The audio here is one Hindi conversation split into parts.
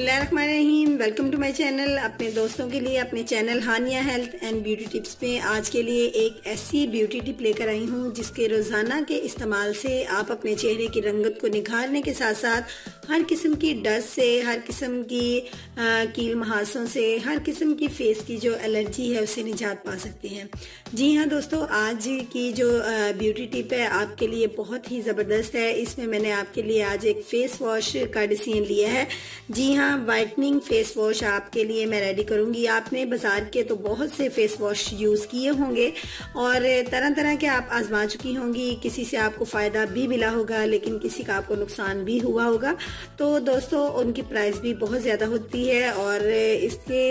बिस्मिल्लाहिर्रहमानिर्रहीम। Welcome to my channel. अपने दोस्तों के लिए अपने channel Haniya health and beauty tips में आज के लिए एक ऐसी ब्यूटी टिप लेकर आई हूँ जिसके रोजाना के इस्तेमाल से आप अपने चेहरे की रंगत को निखारने के साथ साथ हर किस्म की डस्ट से, हर किस्म की कील महासों से, हर किस्म की फेस की जो एलर्जी है उससे निजात पा सकते हैं। जी हाँ दोस्तों, आज की जो ब्यूटी टिप है आपके लिए बहुत ही ज़बरदस्त है। इसमें मैंने आपके लिए आज एक फेस वॉश का डिसीजन लिया है। जी हाँ, वाइटनिंग फेस वॉश आपके लिए मैं रेडी करूंगी। आपने बाजार के तो बहुत से फेस वॉश यूज किए होंगे और तरह तरह के आप आजमा चुकी होंगी। किसी से आपको फायदा भी मिला होगा लेकिन किसी का आपको नुकसान भी हुआ होगा। तो दोस्तों उनकी प्राइस भी बहुत ज्यादा होती है और इसके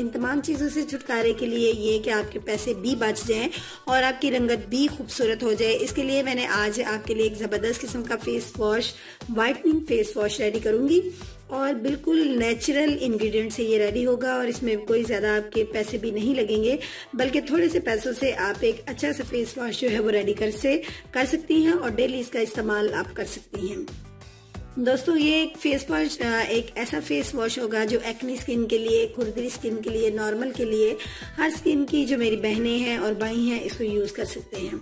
इन तमाम चीजों से छुटकारे के लिए ये कि आपके पैसे भी बच जाएं और आपकी रंगत भी खूबसूरत हो जाए, इसके लिए मैंने आज आपके लिए एक जबरदस्त किस्म का face wash, whitening face wash ready करूंगी और बिल्कुल नेचुरल इंग्रेडिएंट से ये रेडी होगा और इसमें कोई ज्यादा आपके पैसे भी नहीं लगेंगे, बल्कि थोड़े से पैसों से आप एक अच्छा सा फेस वॉश जो है वो रेडी कर सकती हैं और डेली इसका इस्तेमाल आप कर सकती हैं। दोस्तों ये एक फेस वॉश एक ऐसा फेस वॉश होगा जो एक्नी स्किन के लिए, खुरदरी स्किन के लिए, नॉर्मल के लिए, हर स्किन की जो मेरी बहनें हैं और भाई हैं इसको यूज कर सकते हैं।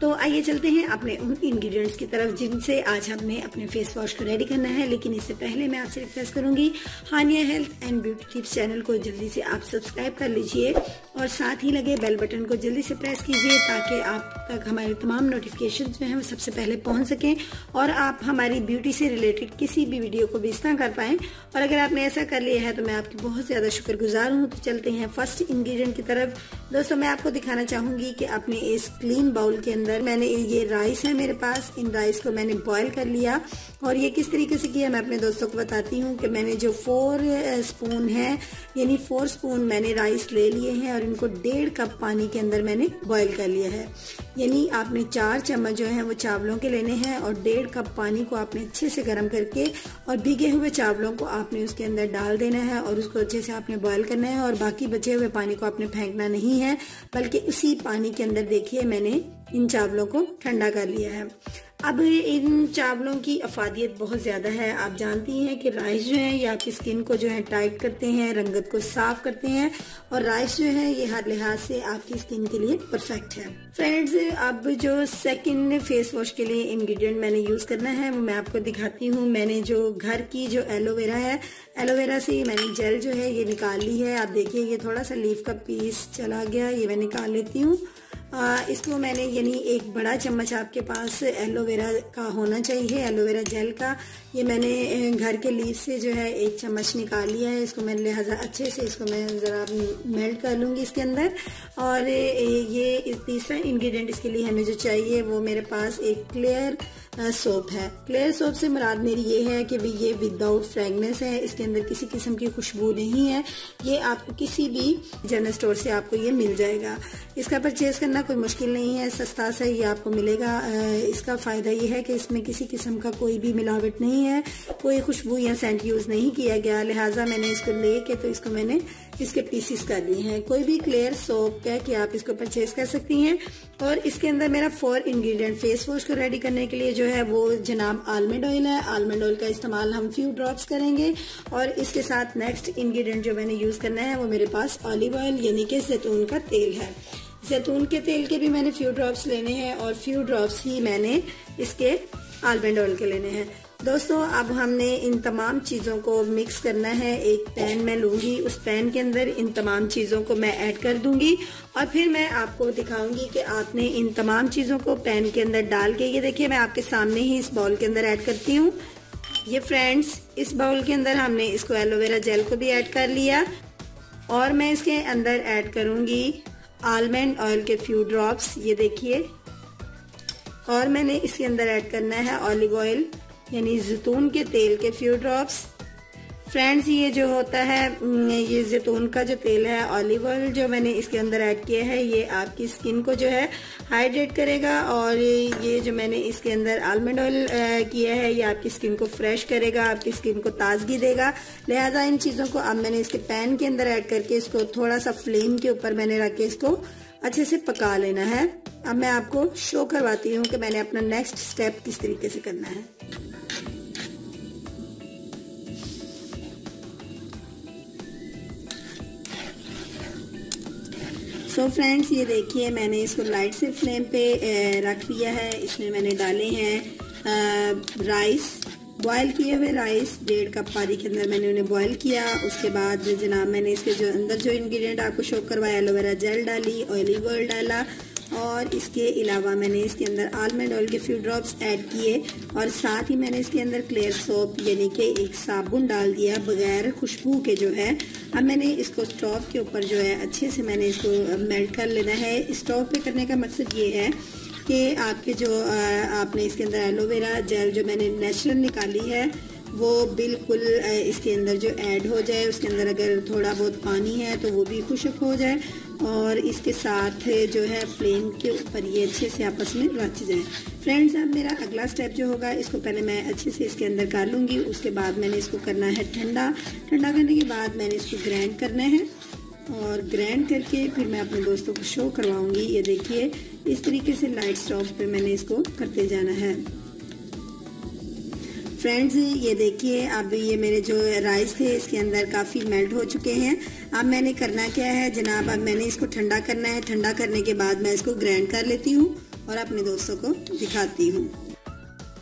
तो आइए चलते हैं अपने उन इंग्रेडिएंट्स की तरफ जिनसे आज हमने अपने फेस वॉश को रेडी करना है। लेकिन इससे पहले मैं आपसे रिक्वेस्ट करूंगी, Hania health and beauty tips channel को जल्दी से आप सब्सक्राइब कर लीजिए और साथ ही लगे बेल बटन को जल्दी से प्रेस कीजिए ताकि आप तक हमारे तमाम नोटिफिकेशन जो है वो सबसे पहले पहुंच सकें और आप हमारी ब्यूटी से रिलेटेड किसी भी वीडियो को मिस ना कर पाएं। और अगर आपने ऐसा कर लिया है तो मैं आपकी बहुत ज्यादा शुक्रगुजार हूँ। तो चलते हैं फर्स्ट इंग्रेडिएंट की तरफ। दोस्तों मैं आपको दिखाना चाहूंगी कि अपने इस क्लीन बाउल के अंदर मैंने ये राइस है मेरे पास, इन राइस को मैंने बॉईल कर लिया और ये किस तरीके से किया मैं अपने दोस्तों को बताती हूँ कि मैंने जो 4 स्पून है यानी 4 स्पून मैंने राइस ले लिए हैं और इनको 1.5 कप पानी के अंदर मैंने बॉईल कर लिया है। यानी आपने 4 चम्मच जो है वो चावलों के लेने हैं और 1.5 कप पानी को आपने अच्छे से गर्म करके और भीगे हुए चावलों को आपने उसके अंदर डाल देना है और उसको अच्छे से आपने बॉईल करना है और बाकी बचे हुए पानी को आपने फेंकना नहीं है, बल्कि उसी पानी के अंदर देखिए मैंने इन चावलों को ठंडा कर लिया है। अब इन चावलों की अफादियत बहुत ज़्यादा है। आप जानती हैं कि राइस जो है ये आपकी स्किन को जो है टाइट करते हैं, रंगत को साफ करते हैं और राइस जो है ये हर लिहाज से आपकी स्किन के लिए परफेक्ट है। फ्रेंड्स अब जो सेकंड फेस वॉश के लिए इंग्रेडिएंट मैंने यूज करना है वो मैं आपको दिखाती हूँ। मैंने जो घर की जो एलोवेरा है, एलोवेरा से मैंने जेल जो है ये निकाल ली है। आप देखिए ये थोड़ा सा लीफ का पीस चला गया, ये मैं निकाल लेती हूँ। इसको मैंने यानी एक बड़ा चम्मच आपके पास एलोवेरा का होना चाहिए, एलोवेरा जेल का। ये मैंने घर के लीफ से जो है 1 चम्मच निकाल लिया है। इसको मैं लिहाजा अच्छे से इसको मैं ज़रा मेल्ट कर लूँगी इसके अंदर। और ये तीसरा इंग्रेडिएंट इसके लिए हमें जो चाहिए वो मेरे पास एक क्लियर सोप है। क्लियर सोप से मुराद मेरी ये है कि ये विदाउट फ्रेगनेंस है, इसके अंदर किसी किस्म की खुशबू नहीं है। ये आपको किसी भी जनरल स्टोर से आपको ये मिल जाएगा। इसका परचेज करना कोई मुश्किल नहीं है, सस्ता सा ये आपको मिलेगा। इसका फायदा ये है कि इसमें किसी किस्म का कोई भी मिलावट नहीं है, कोई खुशबू या सेंट यूज नहीं किया गया। लिहाजा मैंने इसको लेके तो इसको मैंने इसके पीसेस कर लिए हैं। कोई भी क्लियर सोप है कि आप इसको परचेज कर सकती हैं। और इसके अंदर मेरा 4 इंग्रेडिएंट फेस वॉश को रेडी करने के लिए जो है वो जनाब आलमंड ऑयल है। आलमंड ऑयल का इस्तेमाल हम फ्यू ड्रॉप्स करेंगे और इसके साथ नेक्स्ट इंग्रेडिएंट जो मैंने यूज करना है वो मेरे पास ऑलिव ऑयल यानी कि जैतून का तेल है। जैतून के तेल के भी मैंने फ्यू ड्रॉप्स लेने हैं और फ्यू ड्रॉप्स ही मैंने इसके आलमंड ऑयल के लेने हैं। दोस्तों अब हमने इन तमाम चीज़ों को मिक्स करना है। एक पैन मैं लूंगी, उस पैन के अंदर इन तमाम चीज़ों को मैं ऐड कर दूंगी और फिर मैं आपको दिखाऊंगी कि आपने इन तमाम चीज़ों को पैन के अंदर डाल के, ये देखिए मैं आपके सामने ही इस बाउल के अंदर ऐड करती हूँ। ये फ्रेंड्स इस बाउल के अंदर हमने इसको एलोवेरा जेल को भी ऐड कर लिया और मैं इसके अंदर ऐड करूंगी आलमंड ऑयल के फ्यू ड्रॉप्स, ये देखिए। और मैंने इसके अंदर ऐड करना है ऑलिव ऑयल यानी जैतून के तेल के फ्यू ड्रॉप्स। फ्रेंड्स ये जो होता है ये जैतून का जो तेल है, ऑलिव ऑयल जो मैंने इसके अंदर ऐड किया है, ये आपकी स्किन को जो है हाइड्रेट करेगा और ये जो मैंने इसके अंदर आलमंड ऑयल किया है ये आपकी स्किन को फ्रेश करेगा, आपकी स्किन को ताजगी देगा। लिहाजा इन चीज़ों को अब मैंने इसके पैन के अंदर ऐड करके इसको थोड़ा सा फ्लेम के ऊपर मैंने रख के इसको अच्छे से पका लेना है। अब मैं आपको शो करवाती हूँ कि मैंने अपना नेक्स्ट स्टेप किस तरीके से करना है। सो फ्रेंड्स, ये देखिए मैंने इसको लाइट से फ्लेम पे रख लिया है। इसमें मैंने डाले हैं राइस, बॉयल किए हुए राइस। 1.5 कप पानी के अंदर मैंने उन्हें बॉयल किया। उसके बाद जनाब मैंने इसके जो अंदर जो इंग्रेडिएंट आपको शो करवाया, एलोवेरा जेल डाली, ऑलिव ऑयल डाला और इसके अलावा मैंने इसके अंदर आलमंड ऑयल के फ्यू ड्रॉप्स ऐड किए और साथ ही मैंने इसके अंदर क्लियर सोप यानी कि एक साबुन डाल दिया बगैर खुशबू के जो है। अब मैंने इसको स्टोव के ऊपर जो है अच्छे से मैंने इसको मेल्ट कर लेना है। स्टोव पे करने का मकसद ये है कि आपके जो आपने इसके अंदर एलोवेरा जेल जो मैंने नेचुरल निकाली है वो बिल्कुल इसके अंदर जो ऐड हो जाए। उसके अंदर अगर थोड़ा बहुत पानी है तो वो भी खुश्क हो जाए और इसके साथ जो है फ्लेम के ऊपर ये अच्छे से आपस में रच जाए। फ्रेंड्स, अब मेरा अगला स्टेप जो होगा, इसको पहले मैं अच्छे से इसके अंदर कर लूँगी। उसके बाद मैंने इसको करना है ठंडा। ठंडा करने के बाद मैंने इसको ग्राइंड करना है और ग्राइंड करके फिर मैं अपने दोस्तों को शो करवाऊँगी। ये देखिए इस तरीके से लाइट स्टोव पे मैंने इसको करते जाना है। फ्रेंड्स, ये देखिए अब ये मेरे जो राइस थे इसके अंदर काफ़ी मेल्ट हो चुके हैं। अब मैंने करना क्या है जनाब, अब मैंने इसको ठंडा करना है। ठंडा करने के बाद मैं इसको ग्राइंड कर लेती हूँ और अपने दोस्तों को दिखाती हूँ।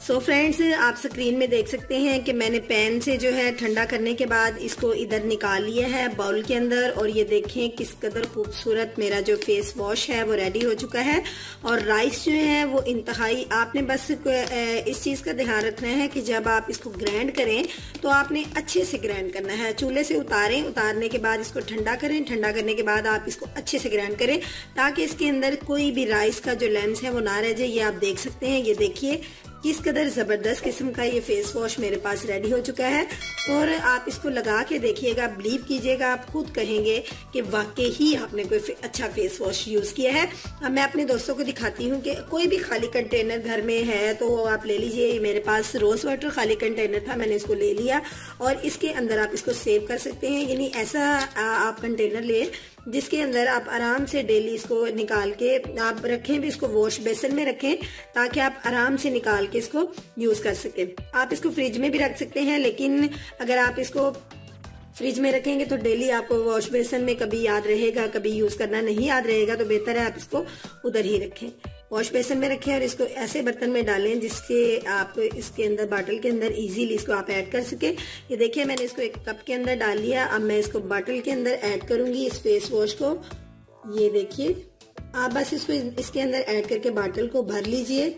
सो फ्रेंड्स, आप स्क्रीन में देख सकते हैं कि मैंने पैन से जो है ठंडा करने के बाद इसको इधर निकाल लिया है बाउल के अंदर और ये देखें किस कदर खूबसूरत मेरा जो फेस वॉश है वो रेडी हो चुका है। और राइस जो है वो इंतहाई, आपने बस इस चीज़ का ध्यान रखना है कि जब आप इसको ग्राइंड करें तो आपने अच्छे से ग्राइंड करना है। चूल्हे से उतारें, उतारने के बाद इसको ठंडा करें। ठंडा करने के बाद आप इसको अच्छे से ग्राइंड करें ताकि इसके अंदर कोई भी राइस का जो लेंस है वो ना रह जाए। ये आप देख सकते हैं, ये देखिए किस कदर ज़बरदस्त किस्म का ये फेस वॉश मेरे पास रेडी हो चुका है। और आप इसको लगा के देखिएगा, बिलीव कीजिएगा, आप खुद कहेंगे कि वाकई ही आपने कोई अच्छा फेस वॉश यूज़ किया है। अब मैं अपने दोस्तों को दिखाती हूँ कि कोई भी खाली कंटेनर घर में है तो आप ले लीजिए। मेरे पास रोज़ वाटर खाली कंटेनर था, मैंने इसको ले लिया और इसके अंदर आप इसको सेव कर सकते हैं। यानी ऐसा आप कंटेनर ले जिसके अंदर आप आराम से डेली इसको निकाल के आप रखें, भी इसको वॉश बेसिन में रखें ताकि आप आराम से निकाल के इसको यूज कर सकें। आप इसको फ्रिज में भी रख सकते हैं, लेकिन अगर आप इसको फ्रिज में रखेंगे तो डेली आपको वॉश बेसिन में कभी याद रहेगा, कभी यूज करना नहीं याद रहेगा, तो बेहतर है आप इसको उधर ही रखें, वॉश बेसिन में रखें और इसको ऐसे बर्तन में डालें जिसके आप इसके अंदर बॉटल के अंदर इजीली इसको आप ऐड कर सके। ये देखिए मैंने इसको एक कप के अंदर डाल लिया। अब मैं इसको बॉटल के अंदर ऐड करूंगी इस फेस वॉश को। ये देखिए आप बस इसको इसके अंदर ऐड करके बॉटल को भर लीजिए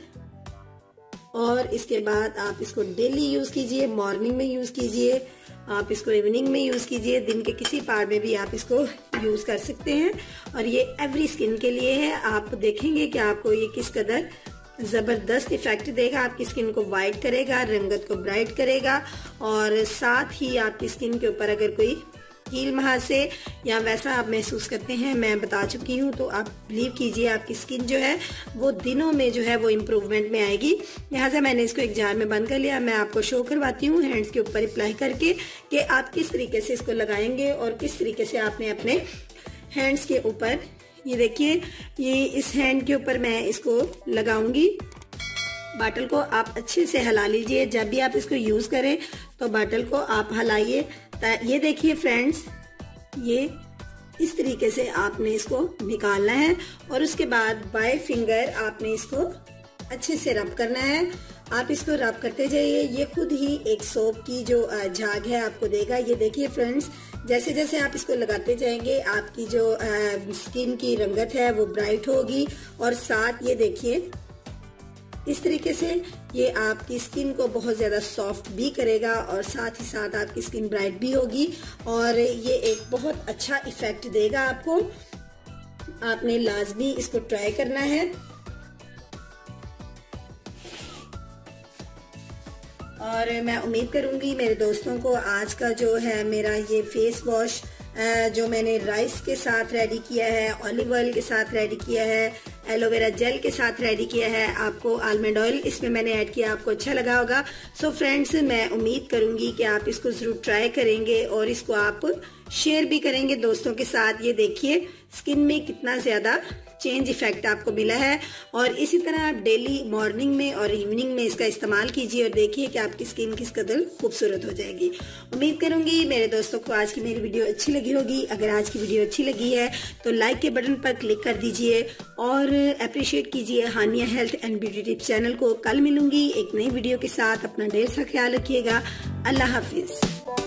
और इसके बाद आप इसको डेली यूज कीजिए। मॉर्निंग में यूज कीजिए, आप इसको इवनिंग में यूज कीजिए, दिन के किसी पार्ट में भी आप इसको यूज कर सकते हैं। और ये एवरी स्किन के लिए है। आप देखेंगे कि आपको ये किस कदर जबरदस्त इफेक्ट देगा। आपकी स्किन को वाइट करेगा, रंगत को ब्राइट करेगा और साथ ही आपकी स्किन के ऊपर अगर कोई कील महासे या वैसा आप महसूस करते हैं, मैं बता चुकी हूँ, तो आप बिलीव कीजिए आपकी स्किन जो है वो दिनों में जो है वो इम्प्रूवमेंट में आएगी। लिहाजा मैंने इसको एक जार में बंद कर लिया। मैं आपको शो करवाती हूँ हैंड्स के ऊपर अप्लाई करके कि आप किस तरीके से इसको लगाएंगे और किस तरीके से आपने अपने हैंड्स के ऊपर, ये देखिए ये इस हैंड के ऊपर मैं इसको लगाऊंगी। बॉटल को आप अच्छे से हिला लीजिए। जब भी आप इसको यूज करें तो बॉटल को आप हिलाइए। ये देखिए फ्रेंड्स, ये इस तरीके से आपने इसको निकालना है और उसके बाद बाय फिंगर आपने इसको अच्छे से रब करना है। आप इसको रब करते जाइए, ये खुद ही एक सोप की जो झाग है आपको देगा। ये देखिए फ्रेंड्स, जैसे जैसे आप इसको लगाते जाएंगे आपकी जो स्किन की रंगत है वो ब्राइट होगी और साथ ये देखिए इस तरीके से ये आपकी स्किन को बहुत ज़्यादा सॉफ्ट भी करेगा और साथ ही साथ आपकी स्किन ब्राइट भी होगी और ये एक बहुत अच्छा इफेक्ट देगा आपको। आपने लाजमी इसको ट्राई करना है और मैं उम्मीद करूंगी मेरे दोस्तों को आज का जो है मेरा ये फेस वॉश जो मैंने राइस के साथ रेडी किया है, ऑलिव ऑयल के साथ रेडी किया है, एलोवेरा जेल के साथ रेडी किया है, आपको आलमंड ऑयल इसमें मैंने ऐड किया, आपको अच्छा लगा होगा। सो फ्रेंड्स, मैं उम्मीद करूंगी कि आप इसको जरूर ट्राई करेंगे और इसको आप शेयर भी करेंगे दोस्तों के साथ। ये देखिए स्किन में कितना ज्यादा चेंज इफेक्ट आपको मिला है। और इसी तरह आप डेली मॉर्निंग में और इवनिंग में इसका इस्तेमाल कीजिए और देखिए कि आपकी स्किन किस कदर खूबसूरत हो जाएगी। उम्मीद करूंगी मेरे दोस्तों को आज की मेरी वीडियो अच्छी लगी होगी। अगर आज की वीडियो अच्छी लगी है तो लाइक के बटन पर क्लिक कर दीजिए और अप्रिशिएट कीजिए Hania health and beauty tips channel को। कल मिलूंगी एक नई वीडियो के साथ। अपना ढेर सा ख्याल रखिएगा। अल्लाह हाफिज।